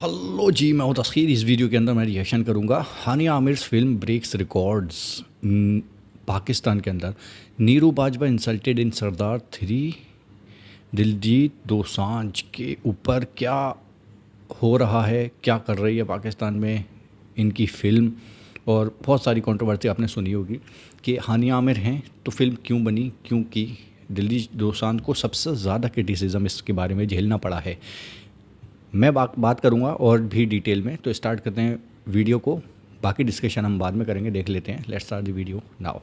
Hello जी, मैं हूं तस्खीर। इस वीडियो के अंदर मैं रिएक्शन करूंगा Hania Aamir film breaks records. Pakistan के अंदर नीरू बाजवा इंसल्टेड इन सरदार 3, दिलजीत दोसांझ के ऊपर क्या हो रहा है, क्या कर रही है पाकिस्तान में इनकी फ़िल्म। और बहुत सारी कंट्रोवर्सी आपने सुनी होगी कि हानिया आमिर हैं तो फिल्म क्यों बनी, क्योंकि दिलजीत दोसांझ को सबसे ज़्यादा क्रिटिसिज्म इसके बारे में झेलना पड़ा है। मैं बात करूंगा और भी डिटेल में। तो स्टार्ट करते हैं वीडियो को, बाकी डिस्कशन हम बाद में करेंगे। देख लेते हैं, let's start the video now.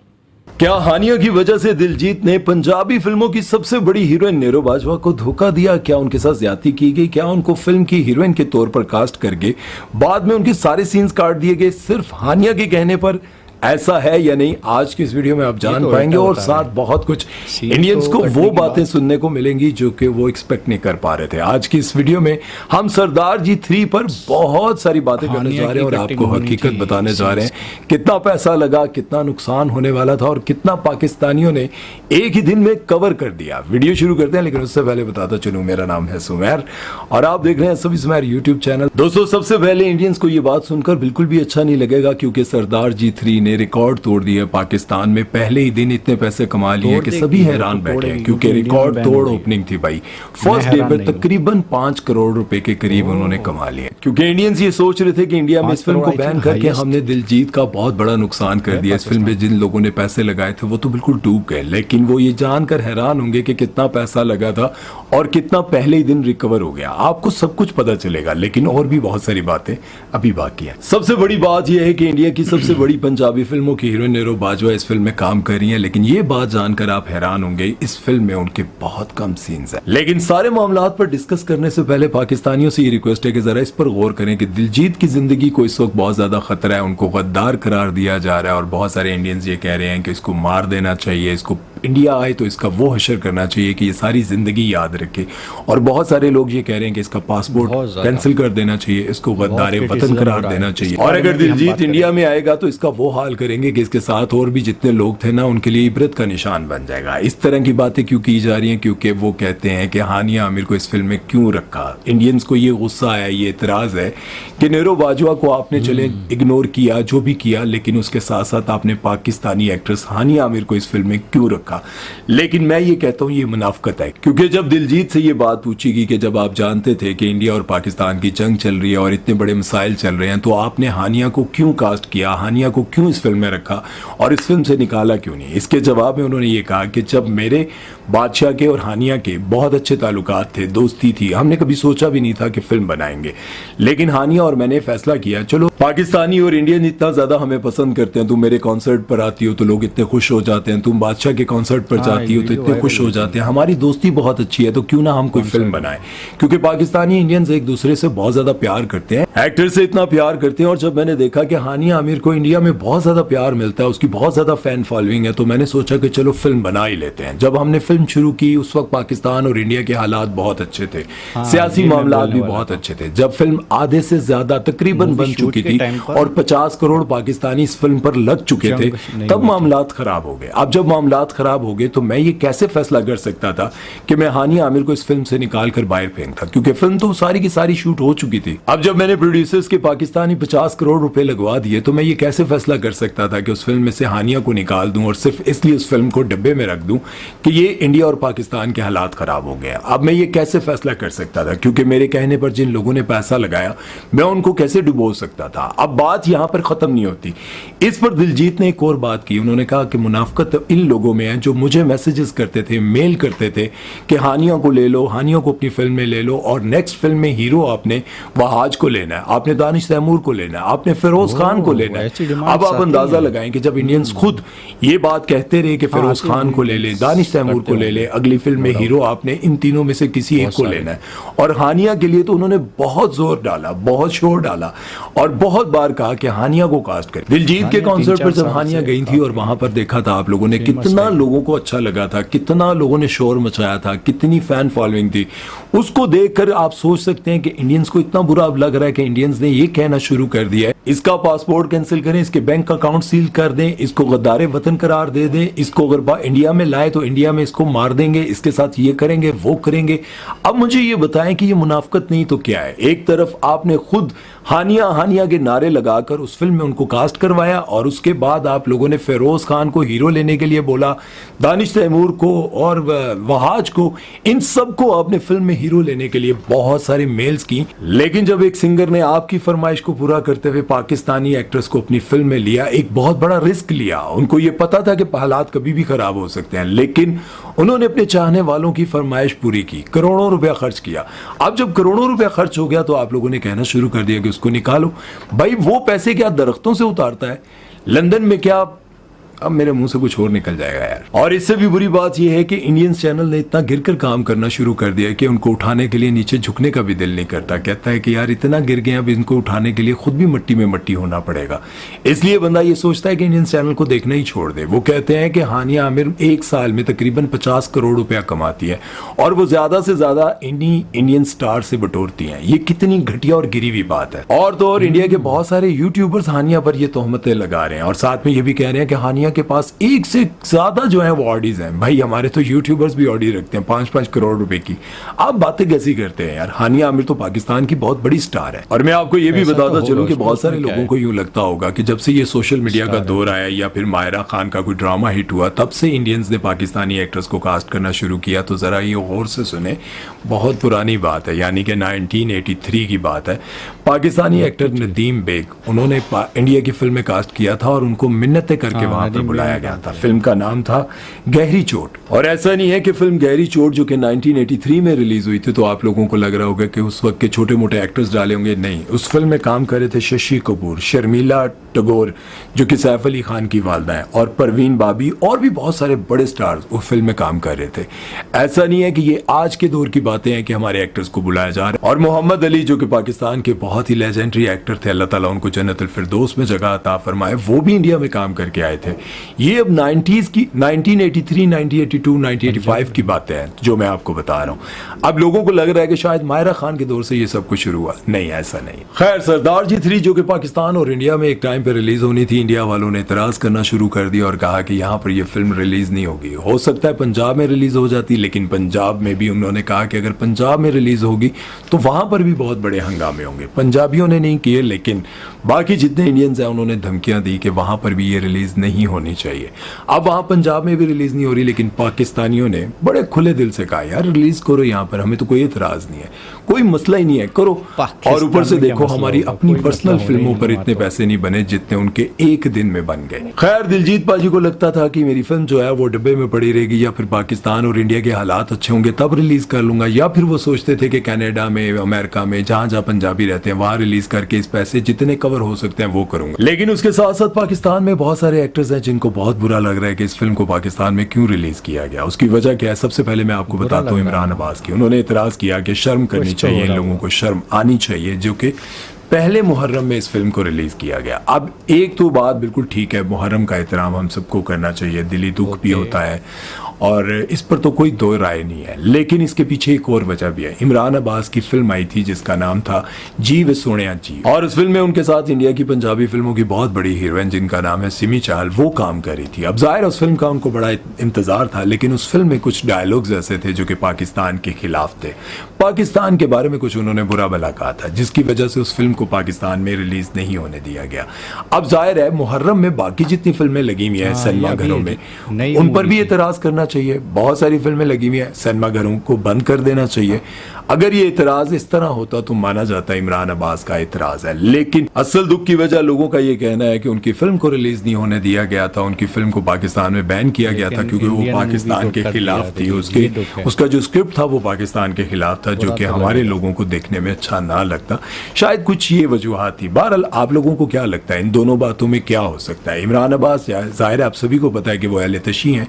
क्या हानिया की वजह से दिलजीत ने पंजाबी फिल्मों की सबसे बड़ी हीरोइन नीरू बाजवा को धोखा दिया? क्या उनके साथ ज्यादती की गई? क्या उनको फिल्म की हीरोइन के तौर पर कास्ट करके बाद में उनके सारे सीन्स काट दिए गए सिर्फ हानिया के कहने पर? ऐसा है या नहीं, आज की इस वीडियो में आप जान पाएंगे। और साथ बहुत कुछ इंडियंस को वो बातें सुनने को मिलेंगी जो कि वो एक्सपेक्ट नहीं कर पा रहे थे। आज की इस वीडियो में हम सरदार जी 3 पर बहुत सारी बातें करने जा रहे हैं और आपको हकीकत बताने जा रहे हैं। कितना पैसा लगा, कितना नुकसान होने वाला था और कितना पाकिस्तानियों ने एक ही दिन में कवर कर दिया। वीडियो शुरू करते हैं, लेकिन उससे पहले बताता चलूं, मेरा नाम है सुमेर और आप देख रहे हैं सभी सुमेर यूट्यूब चैनल। दोस्तों, सबसे पहले इंडियंस को ये बात सुनकर बिल्कुल भी अच्छा नहीं लगेगा, क्योंकि सरदार जी 3 ने रिकॉर्ड तोड़ दिया पाकिस्तान में। पहले ही दिन इतने पैसे कमा लिए कि सभी हैरान बैठे हैं, क्योंकि रिकॉर्ड तोड़ ओपनिंग थी भाई। फर्स्ट डे पर तकरीबन 5 करोड़ रुपए के करीब उन्होंने कमा लिए, क्योंकि इंडियंस ये सोच रहे थे कि इंडिया में इस फिल्म को बैन करके हमने दिलजीत का बहुत बड़ा नुकसान कर दिया। इस फिल्म में जिन लोगों ने पैसे लगाए थे वो तो बिल्कुल डूब गए, लेकिन वो ये जानकर हैरान होंगे कि कितना पैसा लगा था और कितना पहले ही दिन रिकवर हो गया। आपको सब कुछ पता चलेगा, लेकिन और भी बहुत सारी बातें अभी बाकी है। सबसे बड़ी बात यह है कि इंडिया की सबसे बड़ी पंजाबी फिल्मों की हीरोइन नीरू बाजवा इस फिल्म में काम कर रही हैं, लेकिन ये बात जानकर आप हैरान होंगे, इस फिल्म में उनके बहुत कम सीन्स हैं। लेकिन सारे मामलात पर डिस्कस करने से पहले पाकिस्तानियों से ये रिक्वेस्ट है कि जरा इस पर गौर करें कि दिलजीत की जिंदगी को इस वक्त बहुत ज्यादा खतरा है। उनको गद्दार करार दिया जा रहा है और बहुत सारे इंडियंस ये कह रहे हैं कि इसको मार देना चाहिए, इसको इंडिया आए तो इसका वो हशर करना चाहिए कि ये सारी जिंदगी याद रखे। और बहुत सारे लोग ये कह रहे हैं कि इसका पासपोर्ट कैंसिल कर देना चाहिए, इसको गद्दार वतन करार देना चाहिए। और अगर दिलजीत इंडिया में आएगा तो इसका वो हाल करेंगे कि इसके साथ और भी जितने लोग थे ना, उनके लिए इबरत का निशान बन जाएगा। इस तरह की बातें क्यों की जा रही हैं? क्योंकि वो कहते हैं कि हानिया आमिर को इस फिल्म में क्यों रखा। इंडियंस को ये गुस्सा आया, ये इतराज है कि नीरू बाजवा को आपने चले इग्नोर किया, जो भी किया, लेकिन उसके साथ साथ आपने पाकिस्तानी एक्ट्रेस हानिया आमिर को इस फिल्म में क्यों रखा। लेकिन मैं ये कहता हूं ये मुनाफिकत है, क्योंकि जब दिलजीत से ये बात पूछेगी कि जब आप जानते थे कि इंडिया और पाकिस्तान की जंग चल रही है और इतने बड़े मसाइल चल रहे हैं, तो आपने हानिया को क्यों कास्ट किया, हानिया को क्यों इस फिल्म में रखा और इस फिल्म से निकाला क्यों नहीं? इसके जवाब में उन्होंने ये कहा कि जब मेरे बादशाह के और हानिया के बहुत अच्छे ताल्लुकात थे, दोस्ती थी, हमने कभी सोचा भी नहीं था कि फिल्म बनाएंगे, लेकिन हानिया और मैंने फैसला किया चलो पाकिस्तानी और इंडियन इतना ज्यादा हमें पसंद करते हैं, तुम मेरे कॉन्सर्ट पर आती हो तो लोग इतने खुश हो जाते हैं, तुम बादशाह के कॉन्सर्ट पर जाती हो तो इतने खुश हो जाते हैं, हमारी दोस्ती बहुत अच्छी है, तो क्यों ना हम कोई फिल्म बनाए। क्योंकि पाकिस्तानी इंडियंस एक दूसरे से बहुत ज्यादा प्यार करते हैं, एक्टर से इतना प्यार करते हैं। और जब मैंने देखा कि हानिया आमिर को इंडिया में बहुत ज्यादा प्यार मिलता है, उसकी बहुत ज्यादा फैन फॉलोइंग है, तो मैंने सोचा कि चलो फिल्म बना ही लेते हैं। जब हमने फिल्म शुरू की उस वक्त पाकिस्तान और इंडिया के हालात बहुत अच्छे थे, सियासी मामलात भी बहुत अच्छे थे। जब फिल्म आधे से ज्यादा तकरीबन बन चुकी थी और 50 करोड़ पाकिस्तानी इस फिल्म पर लग चुके थे, तब मामलात खराब हो गए। अब जब मामलात खराब हो गए तो मैं ये कैसे फैसला कर सकता था कि मैं हानिया आमिर को इस फिल्म से निकाल कर बाहर फेंकता, क्योंकि फिल्म तो सारी की सारी शूट हो चुकी थी। अब जब मैंने प्रोड्यूसर्स के पाकिस्तानी 50 करोड़ रुपए लगवा दिए, तो मैं ये कैसे फैसला कर सकता था कि उस फिल्म में से हानिया को निकाल दूं और सिर्फ इसलिए उस फिल्म को डब्बे में रख दूं कि ये इंडिया और पाकिस्तान के हालात खराब हो गए। अब मैं ये कैसे फैसला कर सकता था? क्योंकि मेरे कहने पर जिन लोगों ने पैसा लगाया, मैं उनको कैसे डुबो सकता था? अब बात यहां पर खत्म नहीं होती। इस पर दिलजीत ने एक और बात की, उन्होंने कहा कि मुनाफिकत इन लोगों में है जो मुझे मैसेजेस करते थे, मेल करते थे कि हानिया को ले लो, हानिया को अपनी फिल्म में ले लो, और नेक्स्ट फिल्म में हीरो आपने वहाज को लेना है, आपने दानिश तैमूर को लेना है, आपने फिरोज खान को लेना है। अब आप अंदाजा लगाएं कि जब इंडियंस खुद ये बात कहते रहे कि फिरोज खान को ले ले, दानिश तैमूर को ले ले, अगली फिल्म में हीरो आपने इन तीनों में से किसी एक को लेना है। और हानिया के लिए तो उन्होंने बहुत जोर डाला, बहुत शोर डाला और बहुत बार कहा कि हानिया को कास्ट कर। दिलजीत के कॉन्सर्ट पर जब हानिया गई थी और वहां पर देखा था आप लोगों ने, कितना लोगों को अच्छा लगा था, कितना लोगों ने शोर मचाया था, कितनी फैन फॉलोइंग थी, उसको देखकर आप सोच सकते हैं कि इंडियंस को इतना बुरा अब लग रहा है कि इंडियंस ने ये कहना शुरू कर दिया है इसका पासपोर्ट कैंसिल करें, इसके बैंक अकाउंट सील कर दें, इसको गद्दारे वतन करार दे दें, इसको अगर इंडिया में लाए तो इंडिया में इसको मार देंगे, इसके साथ ये करेंगे वो करेंगे। अब मुझे ये बताएं कि ये मुनाफकत नहीं तो क्या है? एक तरफ आपने खुद हानिया हानिया के नारे लगाकर उस फिल्म में उनको कास्ट करवाया और उसके बाद आप लोगों ने फेरोज खान को हीरो लेने के लिए बोला, दानिश तैमूर को और वहाज को, इन सब को आपने फिल्म में हीरो लेने के लिए बहुत सारी मेल्स की। लेकिन जब एक सिंगर ने आपकी फरमाइश को पूरा करते हुए पाकिस्तानी एक्ट्रेस को अपनी फिल्म में लिया, एक बहुत बड़ा रिस्क लिया, उनको ये पता था कि हालात कभी भी खराब हो सकते हैं, लेकिन उन्होंने अपने चाहने वालों की फरमाइश पूरी की, करोड़ों रुपया खर्च किया। अब जब करोड़ों रुपया खर्च हो गया तो आप लोगों ने कहना शुरू कर दिया कि उसको निकालो। भाई वो पैसे क्या दरख्तों से उतारता है? लंदन में क्या, अब मेरे मुंह से कुछ और निकल जाएगा यार। और इससे भी बुरी बात यह है कि इंडियन चैनल ने इतना गिरकर काम करना शुरू कर दिया कि उनको उठाने के लिए नीचे झुकने का भी दिल नहीं करता। कहता है कि यार इतना गिर गए, अब इनको उठाने के लिए खुद भी मट्टी में मट्टी होना पड़ेगा। इसलिए बंदा ये सोचता है कि इंडियन चैनल को देखना ही छोड़ दे। वो कहते हैं कि हानिया आमिर एक साल में तकरीबन 50 करोड़ रुपया कमाती है और वो ज्यादा से ज्यादा इंडियन स्टार से बटोरती हैं। ये कितनी घटिया और गिरी हुई बात है। और तो और इंडिया के बहुत सारे यूट्यूबर्स हानिया पर ये तोहमतें लगा रहे हैं और साथ में ये भी कह रहे हैं कि हानिया के पास एक से ज्यादा जो है वो ऑडीज हैं। भाई हमारे तो यूट्यूबर्स भी ऑडी रखते हैं 5-5 करोड़ रुपए की। आप बातें कैसी करते हैं यार? हानिया आमिर तो पाकिस्तान की बहुत बड़ी स्टार है। और मैं आपको ये भी बताता चलूं कि बहुत सारे लोगों को यूं लगता होगा कि जब से ये सोशल मीडिया का दौर आया या फिर मायरा खान का कोई ड्रामा हिट हुआ, तब से इंडियंस ने पाकिस्तानी एक्ट्रेस को कास्ट करना शुरू किया। तो जरा ये गौर से सुने, बहुत पुरानी बात है, यानी कि 1983 की बात है। पाकिस्तानी एक्टर नदीम बेग, उन्होंने इंडिया की फिल्म में कास्ट किया था और उनको मिन्नतें करके वहां पर बुलाया गया था। फिल्म का नाम था गहरी चोट। और ऐसा नहीं है कि फिल्म गहरी चोट जो कि 1983 में रिलीज हुई थी तो आप लोगों को लग रहा होगा कि उस वक्त के छोटे मोटे एक्टर्स डाले होंगे। नहीं, उस फिल्म में काम कर रहे थे शशि कपूर, शर्मिला टैगोर जो कि सैफ अली खान की वालदा है, और परवीन बाबी, और भी बहुत सारे बड़े स्टार्स उस फिल्म में काम कर रहे थे। ऐसा नहीं है कि ये आज के दौर की बातें हैं कि हमारे एक्टर्स को बुलाया जा रहा है। और मोहम्मद अली जो कि पाकिस्तान के बहुत ही लेजेंडरी एक्टर थे, अल्लाह ताला उनको जन्नतुल फिरदौस में जगह अता फरमाए, वो भी इंडिया में काम करके आए थे। ये अब 90s की 1983, 1982, 1985 की बातें हैं जो मैं आपको बता रहा हूँ। अब लोगों को लग रहा है कि शायद मायरा खान के दौर से ये सब कुछ शुरू हुआ। नहीं, ऐसा नहीं। खैर, सरदार जी 3 जो कि पाकिस्तान और इंडिया में एक टाइम पे रिलीज होनी थी, इंडिया वालों ने इतराज करना शुरू कर दिया और कहा कि यहाँ पर ये फिल्म रिलीज नहीं होगी। हो सकता है पंजाब में रिलीज हो जाती, लेकिन पंजाब में भी उन्होंने कहा कि अगर पंजाब में रिलीज होगी तो वहां पर भी बहुत बड़े हंगामे होंगे। पंजाबियों ने नहीं किए, लेकिन बाकी जितने इंडियंस हैं उन्होंने धमकियां दी कि वहां पर भी ये रिलीज नहीं होनी चाहिए। अब वहां पंजाब में भी रिलीज नहीं हो रही, लेकिन पाकिस्तानियों ने बड़े खुले दिल से कहा यार रिलीज करो यहाँ पर, हमें तो कोई एतराज नहीं है, कोई मसला ही नहीं है, करो। और ऊपर से देखो हमारी अपनी पर्सनल फिल्मों पर इतने पैसे नहीं बने जितने उनके एक दिन में बन गए। खैर, दिलजीत पाजी को लगता था कि मेरी फिल्म जो है वो डब्बे में पड़ी रहेगी, या फिर पाकिस्तान और इंडिया के हालात अच्छे होंगे तब रिलीज कर लूंगा, या फिर वो सोचते थे कि कनाडा में, अमेरिका में, जहां जहां पंजाबी रहते हैं वहां रिलीज करके इस पैसे जितने कवर हो सकते हैं वो करूंगा। लेकिन उसके साथ साथ पाकिस्तान में बहुत सारे एक्टर्स हैं जिनको बहुत बुरा लग रहा है कि इस फिल्म को पाकिस्तान में क्यों रिलीज किया गया। उसकी वजह क्या है? सबसे पहले मैं आपको बताता हूँ इमरान अब्बास की। उन्होंने इतराज किया कि शर्म करनी चाहिए, इन लोगों को शर्म आनी चाहिए, जो कि पहले मुहर्रम में इस फिल्म को रिलीज किया गया। अब एक तो बात बिल्कुल ठीक है, मुहर्रम का एहतराम हम सबको करना चाहिए, दिली दुख भी होता है और इस पर तो कोई दो राय नहीं है, लेकिन इसके पीछे एक और वजह भी है। इमरान अब्बास की फिल्म आई थी जिसका नाम था जी वे सोनिया जी, और उस फिल्म में उनके साथ इंडिया की पंजाबी फिल्मों की बहुत बड़ी हीरोइन जिनका नाम है सिमी चाहल, वो काम कर रही थी। अब जाहिर उस फिल्म का उनको बड़ा इंतजार था, लेकिन उस फिल्म में कुछ डायलॉग्स ऐसे थे जो कि पाकिस्तान के खिलाफ थे। पाकिस्तान के बारे में कुछ उन्होंने बुरा भला कहा था, जिसकी वजह से उस फिल्म को पाकिस्तान में रिलीज नहीं होने दिया गया। अब जाहिर है मुहर्रम में बाकी जितनी फिल्में लगी हुई हैं सिनेमा घरों में, उन पर भी एतराज करना चाहिए। बहुत सारी फिल्में लगी हुई हैं, सिनेमा घरों को बंद कर देना चाहिए। अगर ये इतराज इस तरह होता तो माना जाता है इमरान अब्बास का इतराज है, लेकिन असल दुख की वजह लोगों का ये कहना है कि उनकी फिल्म को रिलीज नहीं होने दिया गया था, उनकी फिल्म को पाकिस्तान में बैन किया गया था क्योंकि वो पाकिस्तान के खिलाफ थी। उसका जो स्क्रिप्ट था वो पाकिस्तान के खिलाफ था, जो कि हमारे लोगों को देखने में अच्छा ना लगता। शायद कुछ ये वजूहात थी। बहरहाल आप लोगों को क्या लगता है इन दोनों बातों में क्या हो सकता है? इमरान अब्बास जाहिर है आप सभी को पता है कि वो अहले तशी हैं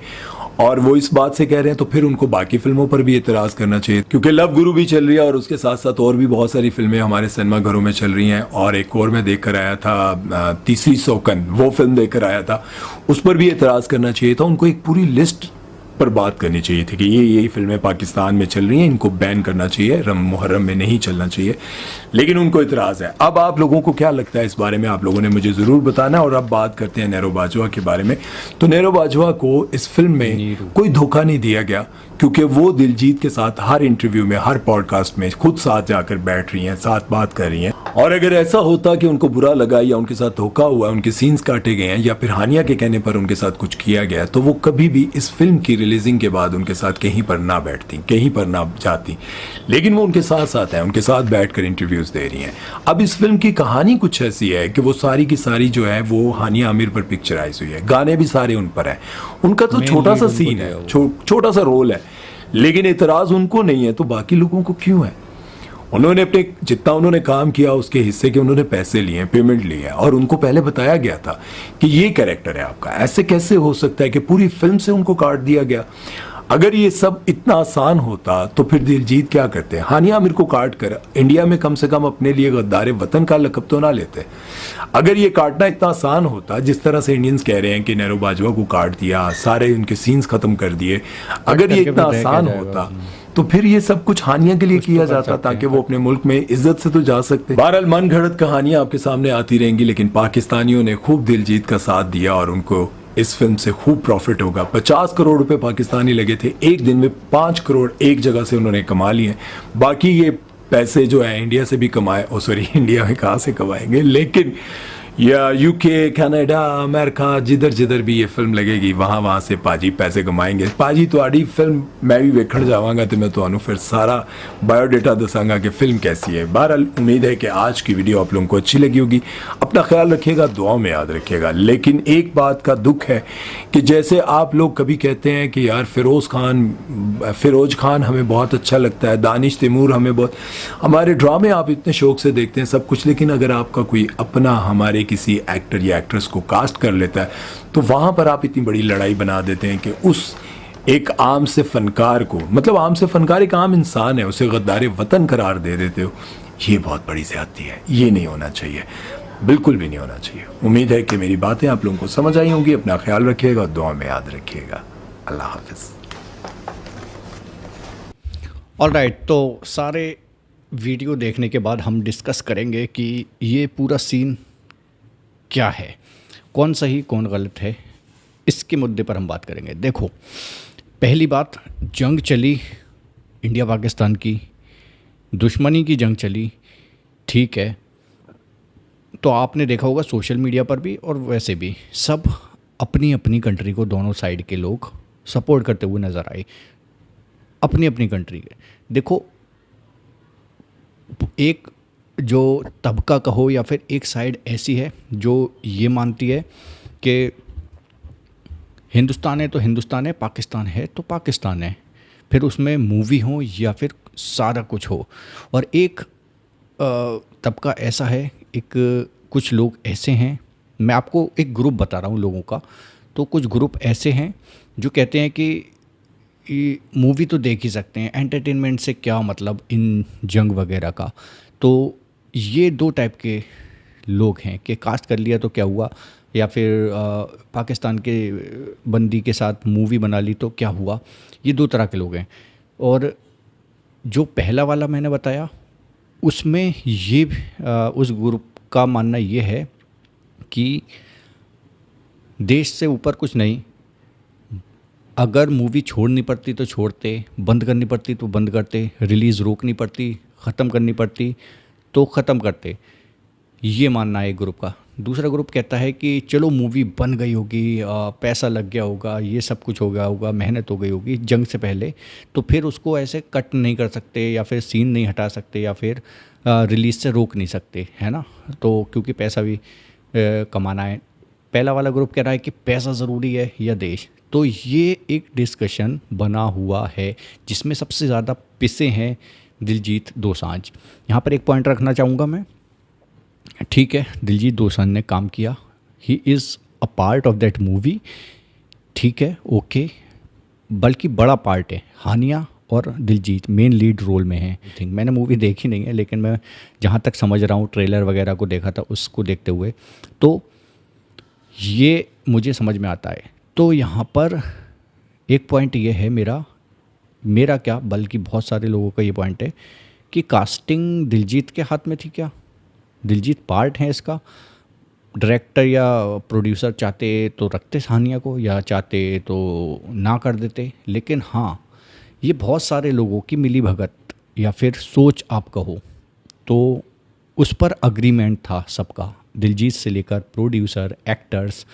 और वो इस बात से कह रहे हैं, तो फिर उनको बाकी फिल्मों पर भी एतराज करना चाहिए, क्योंकि लव गुरु भी चल रही है और उसके साथ साथ और भी बहुत सारी फिल्में हमारे सिनेमा घरों में चल रही हैं। और एक और मैं देख कर आया था तीसरी सौकन, वो फिल्म देख कर आया था, उस पर भी एतराज करना चाहिए था। उनको एक पूरी लिस्ट पर बात करनी चाहिए थी कि ये फिल्में पाकिस्तान में चल रही हैं, इनको बैन करना चाहिए, मुहर्रम में नहीं चलना चाहिए, लेकिन उनको इतराज़ है। अब आप लोगों को क्या लगता है इस बारे में, आप लोगों ने मुझे ज़रूर बताना। और अब बात करते हैं नेरो बाजवा के बारे में। तो नेरो बाजवा को इस फिल्म में कोई धोखा नहीं दिया गया, क्योंकि वो दिलजीत के साथ हर इंटरव्यू में, हर पॉडकास्ट में खुद साथ जाकर बैठ रही हैं, साथ बात कर रही हैं। और अगर ऐसा होता कि उनको बुरा लगा या उनके साथ धोखा हुआ, उनके सीन्स काटे गए हैं या फिर हानिया के कहने पर उनके साथ कुछ किया गया, तो वो कभी भी इस फिल्म की रिलीजिंग के बाद उनके साथ कहीं पर ना बैठती, कहीं पर ना जाती। लेकिन वो उनके साथ साथ हैं, उनके साथ बैठकर इंटरव्यूज दे रही हैं। अब इस फिल्म की कहानी कुछ ऐसी है कि वो सारी की सारी जो है वो हानिया आमिर पर पिक्चराइज हुई है, गाने भी सारे उन पर हैं। उनका तो छोटा सा सीन है, छोटा सा रोल है, लेकिन इतराज उनको नहीं है, तो बाकी लोगों को क्यों है? उन्होंने अपने जितना उन्होंने काम किया उसके हिस्से के उन्होंने पैसे लिए, पेमेंट ली है, और उनको पहले बताया गया था कि ये कैरेक्टर है आपका। ऐसे कैसे हो सकता है कि पूरी फिल्म से उनको काट दिया गया? अगर ये सब इतना आसान होता तो फिर दिलजीत क्या करते? हानिया आमिर को काट कर इंडिया में कम से कम अपने लिए गद्दार वतन का लक़ब तो ना लेते। अगर ये काटना इतना आसान होता, जिस तरह से इंडियंस कह रहे हैं कि नेरो बाजवा को काट दिया, सारे उनके सीन्स खत्म कर दिए, अगर ये इतना आसान होता तो फिर ये सब कुछ हानिया के लिए किया जाता, ताकि वो अपने मुल्क में इज्जत से तो जा सकते। बहरहाल मन घड़त कहानियां आपके सामने आती रहेंगी, लेकिन पाकिस्तानियों ने खूब दिलजीत का साथ दिया और उनको इस फिल्म से खूब प्रॉफिट होगा। 50 करोड़ रुपए पाकिस्तानी लगे थे, एक दिन में 5 करोड़ एक जगह से उन्होंने कमा लिए। बाकी ये पैसे जो है इंडिया से भी कमाए, इंडिया में कहाँ से कमाएंगे, लेकिन या यूके, कनाडा, अमेरिका, जिधर जिधर भी ये फिल्म लगेगी वहाँ से पाजी पैसे कमाएंगे। पाजी तुहाड़ी फिल्म मैं भी वेखण जावांगा तो मैं तुहानू फिर सारा बायोडेटा दसांगा कि फिल्म कैसी है। बहरहाल उम्मीद है कि आज की वीडियो आप लोगों को अच्छी लगी होगी। अपना ख्याल रखिएगा, दुआ में याद रखिएगा। लेकिन एक बात का दुख है कि जैसे आप लोग कभी कहते हैं कि यार फिरोज खान हमें बहुत अच्छा लगता है, दानिश तैमूर हमें बहुत, हमारे ड्रामे आप इतने शौक से देखते हैं सब कुछ, लेकिन अगर आपका कोई अपना हमारे किसी एक्टर या एक्ट्रेस को कास्ट कर लेता है तो वहां पर आप इतनी बड़ी लड़ाई बना देते हैं कि उस एक आम से फनकार को, मतलब आम से फनकार एक आम इंसान है, उसे गद्दार वतन करार दे देते हो। ये बहुत बड़ी ज्यादती है, ये नहीं होना चाहिए, बिल्कुल भी नहीं होना चाहिए। उम्मीद है कि मेरी बातें आप लोगों को समझ आई होंगी। अपना ख्याल रखिएगा, दुआ में याद रखिएगा। अल्लाह हाफिज। ऑलराइट, तो सारे वीडियो देखने के बाद हम डिस्कस करेंगे कि ये पूरा सीन क्या है, कौन सही कौन गलत है, इसके मुद्दे पर हम बात करेंगे। देखो, पहली बात, जंग चली इंडिया पाकिस्तान की, दुश्मनी की जंग चली, ठीक है। तो आपने देखा होगा सोशल मीडिया पर भी और वैसे भी सब अपनी अपनी कंट्री को, दोनों साइड के लोग सपोर्ट करते हुए नज़र आए, अपनी अपनी कंट्री के। देखो, एक जो तबका कहो या फिर एक साइड ऐसी है जो ये मानती है कि हिंदुस्तान है तो हिंदुस्तान है, पाकिस्तान है तो पाकिस्तान है, फिर उसमें मूवी हो या फिर सारा कुछ हो। और एक तबका ऐसा है, कुछ लोग ऐसे हैं, मैं आपको एक ग्रुप बता रहा हूँ लोगों का। तो कुछ ग्रुप ऐसे हैं जो कहते हैं कि मूवी तो देख ही सकते हैं, एंटरटेनमेंट से क्या मतलब इन जंग वगैरह का। तो ये दो टाइप के लोग हैं कि कास्ट कर लिया तो क्या हुआ, या फिर पाकिस्तान के बंदी के साथ मूवी बना ली तो क्या हुआ। ये दो तरह के लोग हैं। और जो पहला वाला मैंने बताया उसमें ये उस ग्रुप का मानना ये है कि देश से ऊपर कुछ नहीं, अगर मूवी छोड़नी पड़ती तो छोड़ते, बंद करनी पड़ती तो बंद करते, रिलीज़ रोकनी पड़ती, ख़त्म करनी पड़ती तो ख़त्म करते। ये मानना है एक ग्रुप का। दूसरा ग्रुप कहता है कि चलो मूवी बन गई होगी, पैसा लग गया होगा, ये सब कुछ हो गया होगा, मेहनत हो गई होगी जंग से पहले, तो फिर उसको ऐसे कट नहीं कर सकते या फिर सीन नहीं हटा सकते या फिर रिलीज़ से रोक नहीं सकते, है ना। तो क्योंकि पैसा भी कमाना है। पहला वाला ग्रुप कह रहा है कि पैसा ज़रूरी है या देश। तो ये एक डिस्कशन बना हुआ है जिसमें सबसे ज़्यादा पिसे हैं दिलजीत दोसांझ। यहाँ पर एक पॉइंट रखना चाहूँगा मैं, ठीक है, दिलजीत दोसांझ ने काम किया, he is a part of that movie, ठीक है, ओके, बल्कि बड़ा पार्ट है। हानिया और दिलजीत मेन लीड रोल में हैं। थिंक मैंने मूवी देखी नहीं है, लेकिन मैं जहाँ तक समझ रहा हूँ ट्रेलर वगैरह को देखा था, उसको देखते हुए तो ये मुझे समझ में आता है। तो यहाँ पर एक पॉइंट ये है मेरा मेरा क्या बल्कि बहुत सारे लोगों का ये पॉइंट है कि कास्टिंग दिलजीत के हाथ में थी क्या? दिलजीत पार्ट है इसका। डायरेक्टर या प्रोड्यूसर चाहते तो रखते सानिया को, या चाहते तो ना कर देते। लेकिन हाँ, ये बहुत सारे लोगों की मिली भगत या फिर सोच आप कहो तो उस पर अग्रीमेंट था सबका, दिलजीत से लेकर प्रोड्यूसर, एक्टर्स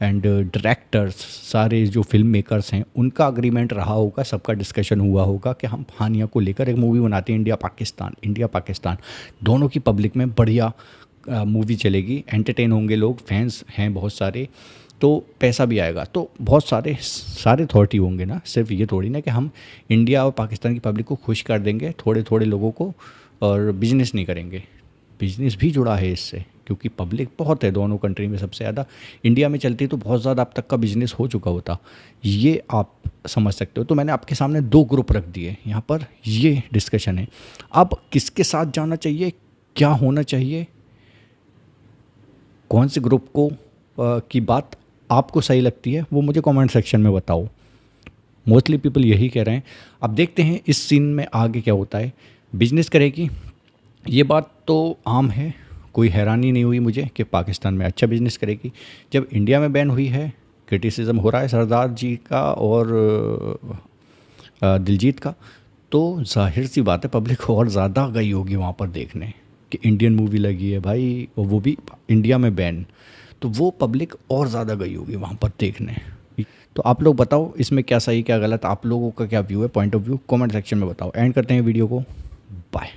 एंड डायरेक्टर्स, सारे जो फिल्म मेकर्स हैं उनका अग्रीमेंट रहा होगा, सबका डिस्कशन हुआ होगा कि हम हानिया को लेकर एक मूवी बनाते हैं। इंडिया पाकिस्तान दोनों की पब्लिक में बढ़िया मूवी चलेगी, एंटरटेन होंगे लोग, फैंस हैं बहुत सारे, तो पैसा भी आएगा। तो बहुत सारे अथॉरिटी होंगे ना, सिर्फ ये थोड़ी ना कि हम इंडिया और पाकिस्तान की पब्लिक को खुश कर देंगे थोड़े थोड़े लोगों को और बिजनेस नहीं करेंगे। बिजनेस भी जुड़ा है इससे, क्योंकि पब्लिक बहुत है दोनों कंट्री में, सबसे ज़्यादा इंडिया में चलती तो बहुत ज़्यादा अब तक का बिजनेस हो चुका होता, ये आप समझ सकते हो। तो मैंने आपके सामने 2 ग्रुप रख दिए, यहाँ पर ये डिस्कशन है। अब किसके साथ जाना चाहिए, क्या होना चाहिए, कौन से ग्रुप को की बात आपको सही लगती है, वो मुझे कमेंट सेक्शन में बताओ। मोस्टली पीपल यही कह रहे हैं। अब देखते हैं इस सीन में आगे क्या होता है। बिजनेस करेगी, ये बात तो आम है, कोई हैरानी नहीं हुई मुझे कि पाकिस्तान में अच्छा बिजनेस करेगी। जब इंडिया में बैन हुई है, क्रिटिसिज्म हो रहा है सरदार जी का और दिलजीत का, तो जाहिर सी बात है पब्लिक और ज़्यादा गई होगी वहाँ पर देखने कि इंडियन मूवी लगी है भाई, और वो भी इंडिया में बैन, तो वो पब्लिक और ज़्यादा गई होगी वहाँ पर देखने। तो आप लोग बताओ इसमें क्या सही क्या गलत, आप लोगों का क्या व्यू है, point of view comment section में बताओ। एंड करते हैं वीडियो को, बाय।